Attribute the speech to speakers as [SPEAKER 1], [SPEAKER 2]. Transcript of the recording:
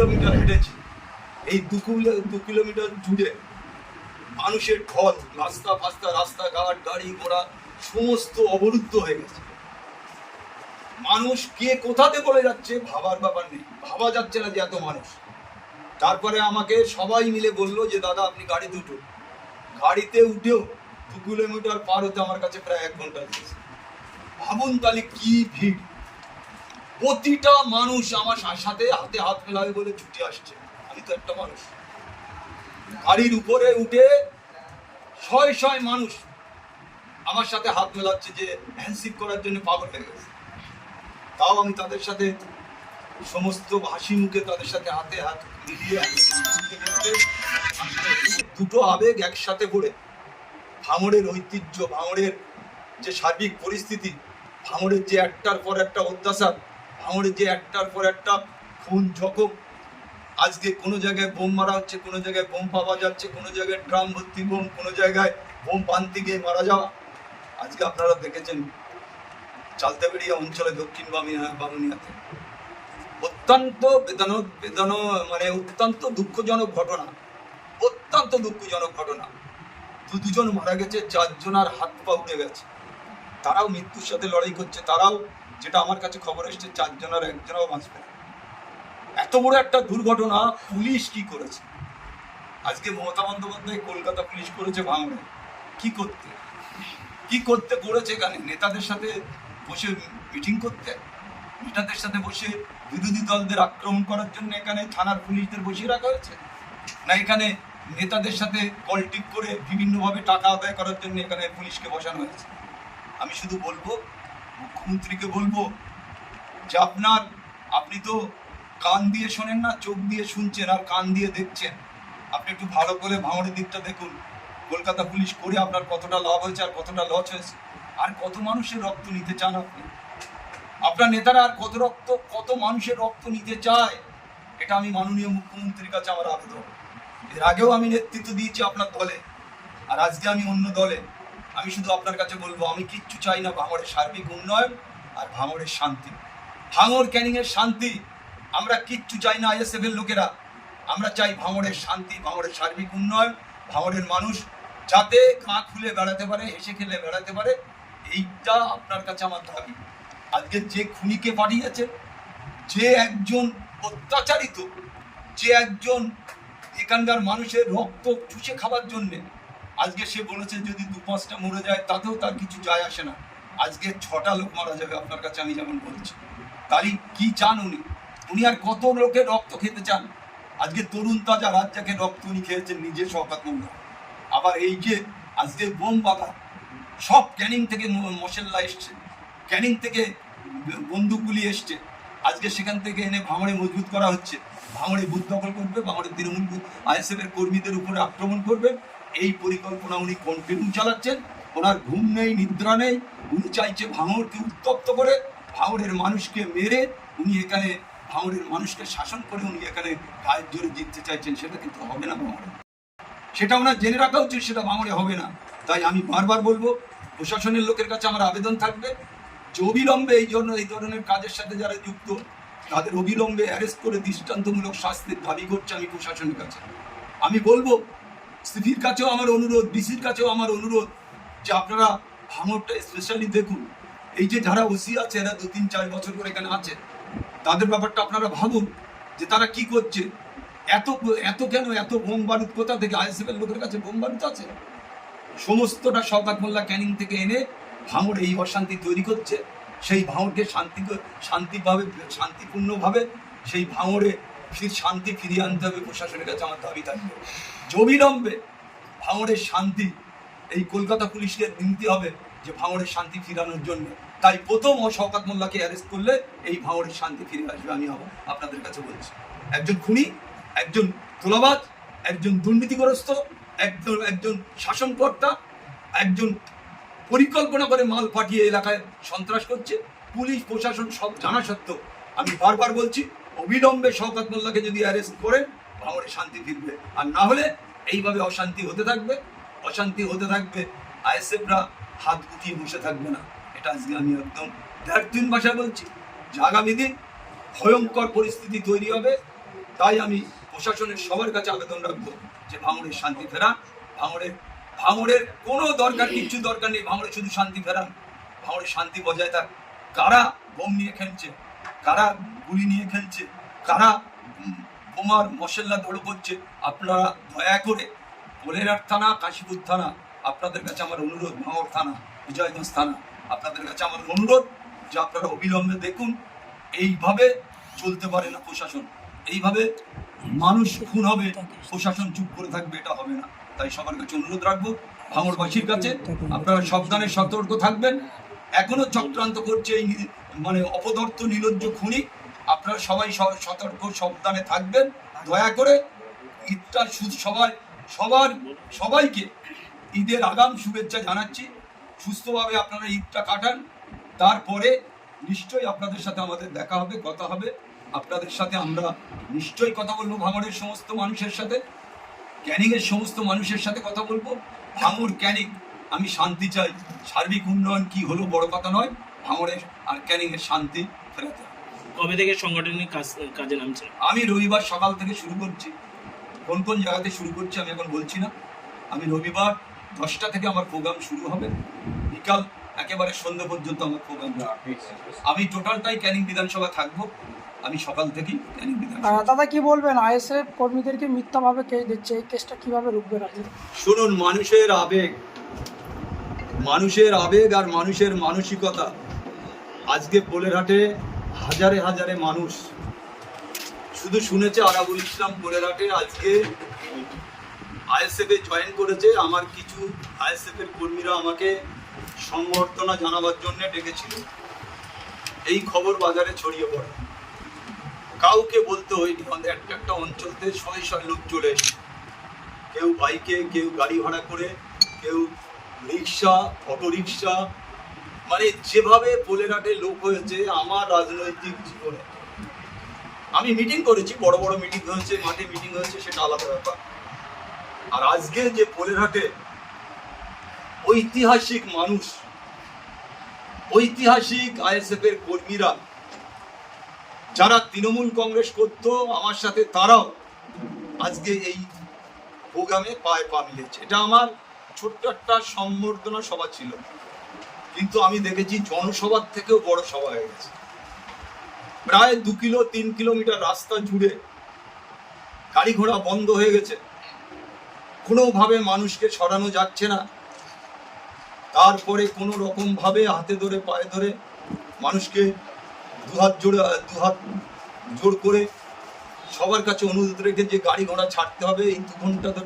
[SPEAKER 1] Kilometre হেঁটেছি। এই 2 kilometre জুড়ে মানুষের ঢল, রাস্তাঘাট, গাড়ি ঘোড়া সমস্ত অবরুদ্ধ হয়ে গেছে। মানুষ কে কোথাতে বলে যাচ্ছে ভাবার ব্যাপার নেই, ভাবা যাচ্ছে না যে এত মানুষ। তারপরে আমাকে সবাই মিলে বললো যে দাদা আপনি গাড়িতে উঠুন। গাড়িতে উঠেও 2 কিলোমিটার পার হতে আমার কাছে প্রায় 1 ঘন্টা লেগেছে। ভাবুন তাহলে কি ভিড়। প্রতিটা মানুষ আমার সাথে হাতে হাত মেলাবে বলে ছুটে আসছে। আমি তো একটা মানুষ। গাড়ির উপরে উঠে শয় মানুষ আমার সাথে হাত মেলাচ্ছে যে হ্যান্ডশেক করার জন্য পাগল হয়ে গেছে। তাও আমি তাদের সাথে সমস্ত হাসি মুখে তাদের সাথে হাতে হাত মিলিয়ে দুটো আবেগ একসাথে করে ভাঙড়ের ঐতিহ্য, ভাঙড়ের যে সার্বিক পরিস্থিতি, ভাঙড়ের যে একটার পর একটা অত্যাচার, ভাঙড়ের যে একটার পর একটা খুন জখম, আজকে কোনো জায়গায় বোম মারা হচ্ছে, কোনো জায়গায় বোম পাওয়া যাচ্ছে, কোনো জায়গায় ড্রাম ভর্তি বোম, কোনো জায়গায় বোম পান্তি গিয়ে মারা যাওয়া। আজকে আপনারা দেখেছেন চালতাবেড়িয়া অঞ্চলে দক্ষিণ বামুনিয়াতে অত্যন্ত মানে অত্যন্ত দুঃখজনক ঘটনা, অত্যন্ত দুঃখজনক ঘটনা। দুজন মারা গেছে, 4 জনের হাত পা উঠে গেছে। তারাও মৃত্যুর সাথে লড়াই করছে। তারাও, যেটা আমার কাছে খবর এসছে, 4 জনের 1 জনও বাঁচবে। এত বড় একটা দুর্ঘটনা পুলিশ কি করেছে? আজকে মমতা বন্দ্যোপাধ্যায় কলকাতা পুলিশ করেছে ভাঙড়ে কি করতে করেছে? এখানে নেতাদের সাথে বসে মিটিং করতে, নেতাদের সাথে বসে বিরোধী দলদের আক্রমণ করার জন্য এখানে থানার পুলিশদের বসিয়ে রাখা হয়েছে? না এখানে নেতাদের সাথে পলিটিক করে বিভিন্নভাবে টাকা আদায় করার জন্য এখানে পুলিশকে বসানো হয়েছে? আমি শুধু বলবো, মুখ্যমন্ত্রীকে বলবো যে আপনি তো কান দিয়ে শোনেন না, চোখ দিয়ে শুনছেন আর কান দিয়ে দেখছেন। আপনি একটু ভালো করে ভাঙড়ের দিকটা দেখুন। কলকাতা পুলিশ করে আপনার কতটা লাভ হয়েছে আর কতটা লস হয়েছে, আর কত মানুষের রক্ত নিতে চান আপনি? আপনার নেতারা আর কত মানুষের রক্ত নিতে চায়? এটা আমি মাননীয় মুখ্যমন্ত্রীর কাছে আমার আবেদন। এর আগেও আমি নেতৃত্ব দিয়েছি আপনার দলে, আর আজকে আমি অন্য দলে। আমি শুধু আপনার কাছে বলবো, আমি কিচ্ছু চাই না ভাঙড়ের সার্বিক উন্নয়ন আর ভাঙড়ের শান্তি, ভাঙড় ক্যানিংয়ের শান্তি। আমরা কিচ্ছু চাই না আইএসএফ এর লোকেরা। আমরা চাই ভাঙড়ের শান্তি, ভাঙড়ের সার্বিক উন্নয়ন, ভাঙড়ের মানুষ যাতে গা খুলে বেড়াতে পারে, হেসে খেলে বেড়াতে পারে। এইটা আপনার কাছে আমার দাবি। আজকে যে খুনিকে পাঠিয়েছে, যে একজন অত্যাচারিত, যে একজন এখানকার মানুষের রক্ত চুষে খাবার জন্যে, আজকে সে বলেছে যদি 2-5টা মরে যায় তাতেও তার কিছু যায় আসে না। আজকে 6টা লোক মারা যাবে আপনার কাছে আমি যেমন বলছি। তারই কি চান উনি আর কত লোকের রক্ত খেতে চান? আজকে তরুণ তাজা রাজ্জাকের রক্ত উনি খেয়েছেন নিজে, শওকত মোল্লা। আবার এই যে আজকে বোম বাঁধা, সব ক্যানিং থেকে মশলা এসছে, ক্যানিং থেকে বন্দুকগুলি এসছে। আজকে সেখান থেকে এনে ভাঙড়ে মজবুত করা হচ্ছে। ভাঙড়ে বুথ দখল করবে, ভাঙড়ে তৃণমূল আইএসএফ এর কর্মীদের উপরে আক্রমণ করবে। এই পরিকল্পনা উনি কন্টিনিউ চালাচ্ছেন। ওনার ঘুম নেই, নিদ্রা নেই। উনি চাইছে ভাঙড়কে উত্তপ্ত করে, ভাঙড়ের মানুষকে মেরে উনি এখানে ভাঙড়ের মানুষকে শাসন করে উনি এখানে গায়ের জোরে জিততে চাইছেন। সেটা কিন্তু হবে না ভাঙড়ে, সেটা ওনার জেনে রাখা উচিত, সেটা ভাঙড়ে হবে না। তাই আমি বারবার বলবো, প্রশাসনের লোকের কাছে আমার আবেদন থাকবে যে অবিলম্বে এই ধরনের কাজের সাথে যারা যুক্ত তাদের অবিলম্বে অ্যারেস্ট করে দৃষ্টান্তমূলক শাস্তির দাবি করছে আমি প্রশাসনের কাছে। আমি বলবো সিপির কাছেও আমার অনুরোধ, ডিসির কাছেও আমার অনুরোধ যে আপনারা ভাঙড়টা স্পেশালি দেখুন। এই যে যারা ওসি আছে, এরা 2-3-4 বছর করে এখানে আছে, তাদের ব্যাপারটা আপনারা ভাবুন যে তারা কি করছে। এত কেন এত বোম বারুদ কোথা থেকে? আইএসএফ এর লোকের কাছে বোম বারুদ আছে। সমস্তটা শওকত মোল্লা ক্যানিং থেকে এনে ভাঙড়ে এই অশান্তি তৈরি করছে। সেই ভাঙড়কে শান্তিপূর্ণভাবে সেই ভাঙড়ে শান্তি ফিরিয়ে আনতে হবে। প্রশাসনের কাছে আমার দাবি থাকবে যে অবিলম্বে ভাঙড়ের শান্তি এই কলকাতা পুলিশকে নিতে হবে যে ভাঙড়ের শান্তি ফিরানোর জন্য। তাই প্রথম শওকত মোল্লাকে অ্যারেস্ট করলে এই ভাঙড়ের শান্তি ফিরে আসবে। আমি আপনাদের কাছে বলছি, একজন খুনি, একজন তোলাবাজ, একজন দুর্নীতিগ্রস্ত, একজন শাসনকর্তা, একজন পরিকল্পনা করে মাল পাঠিয়ে এলাকায় সন্ত্রাস করছে। পুলিশ প্রশাসন সব জানা সত্ত্বেও আমি বারবার বলছি, অবিলম্বে শওকত মোল্লাকে যদি অ্যারেস্ট করেন ভাঙড়ে শান্তি ফিরবে। আর না হলে এইভাবে অশান্তি হতে থাকবে। আইএসএফরা হাত গুটিয়ে বসে থাকবে না। এটা আজকে আমি একদম দ্বিন ভাষায় বলছি যে আগামী দিন ভয়ঙ্কর পরিস্থিতি তৈরি হবে। তাই আমি প্রশাসনের সবার কাছে আবেদন রাখবো যে ভাঙড়ের শান্তি ফেরান। ভাঙড়ের কোনো কিচ্ছু দরকার নেই, ভাঙড়ে শুধু শান্তি ফেরান, ভাঙড়ের শান্তি বজায় থাক। কারা বোম নিয়ে খেলছে, কারা গুলি নিয়ে খেলছে, কারা বোমার মশলা দৌড় করছে, আপনারা দয়া করে পোলেরহাট থানা, কাশীপুর থানা, আপনাদের কাছে আমার অনুরোধ, ভাঙড় থানা, বিজয়গঞ্জ থানা, আপনাদের কাছে আমার অনুরোধ যে আপনারা অবিলম্বে দেখুন। এইভাবে চলতে পারে না প্রশাসন, এইভাবে মানুষ খুন হবে, প্রশাসন চুপ করে থাকবে, এটা হবে না। তাই সবার কাছে অনুরোধ রাখবো, ভাঙড়বাসীর কাছে আপনারা সাবধানে সতর্ক থাকবেন। এখনো চক্রান্ত করছে এই অপদার্থ নির্লজ্জ খুনি, আপনারা সবাই সতর্ক সাবধানে থাকবেন। দয়া করে ঈদটা শুধু সবাইকে ঈদের আগাম শুভেচ্ছা জানাচ্ছি। সুস্থভাবে আপনারা ঈদটা কাটান, তারপরে নিশ্চয়ই আপনাদের সাথে আমাদের দেখা হবে, কথা হবে। আপনাদের সাথে আমরা নিশ্চয়ই কথা বলবো, ভাঙড়ের সমস্ত মানুষের সাথে, ক্যানিংয়ের সমস্ত মানুষের সাথে কথা বলবো। ভাঙড় ক্যানিং, আমি শান্তি চাই, সার্বিক উন্নয়ন কি হলো বড় কথা নয়, ভাঙড়ের আর ক্যানিংয়ের শান্তি ফেরাতে।
[SPEAKER 2] কবে থেকে সংগঠনিক কাজে নামছে?
[SPEAKER 1] আমি রবিবার সকাল থেকে শুরু করছি, কোন কোন জায়গাতে শুরু করছি আমি এখন বলছি না। আমি রবিবার 10টা থেকে আমার প্রোগ্রাম শুরু হবে, বিকাল একেবারে সন্ধ্যা পর্যন্ত আমার প্রোগ্রাম। আমি টোটালটাই ক্যানিং বিধানসভা থাকবো, আমি সকাল থেকেই ক্যানিং বিধানসভা।
[SPEAKER 3] দাদা কি বলবেন, আইএসএফ কর্মীদেরকে মিথ্যাভাবে কেস দিচ্ছে, এই কেসটা কিভাবে রুখবে রাজ্যে?
[SPEAKER 1] শুনুন, মানুষের আবেগ আর মানুষের মানসিকতা। আজকে পোলেরহাটে হাজারে হাজারে মানুষ শুধু শুনেছে আরাবুল ইসলাম পোলেরহাটে আজকে আইএসএফ এ জয়েন করেছে। আমার কিছু আইএসএফ এর কর্মীরা আমাকে সংবর্ধনা জানাবার জন্য ডেকেছিল। এই খবর বাজারে ছড়িয়ে পড়ে, কাউকে বলতে হয়নি। আমাদের একটা অঞ্চলতে শয়ে লোক চলে এসেছে, কেউ বাইকে, কেউ গাড়ি ভাড়া করে, কেউ রিক্সা, অটো রিক্সা, যেভাবে পোলেরহাটে লোক হয়েছে। আমার রাজনৈতিক জীবনে আমি মিটিং করেছি, বড় বড় মিটিং হয়েছে, মাঠে মিটিং হয়েছে, সেটা আলাদা ব্যাপার। আর আজকে যে পোলেরহাটে ঐতিহাসিক মানুষ, ঐতিহাসিক আইএসএফ এর কর্মীরা, যারা তৃণমূল কংগ্রেস করতো আমার সাথে, তারাও আজকে এই প্রোগ্রামে পায়ে পা মিলেছে। এটা আমার ছোট্ট একটা সম্বর্ধনা সভা ছিল, কিন্তু আমি দেখেছি জনসভার থেকেও বড় সভা হয়ে গেছে। প্রায় 2-3 কিলোমিটার রাস্তা জুড়ে গাড়ি ঘোড়া বন্ধ হয়ে গেছে, কোনোভাবে মানুষকে সরানো যাচ্ছে না। তারপরে কোনো রকম ভাবে হাতে ধরে পায়ে ধরে মানুষকে দুহাত জোর করে সবার কাছে অনুরোধ রেখে যে গাড়ি ঘোড়া ছাড়তে হবে, এই 2 ঘন্টা ধরে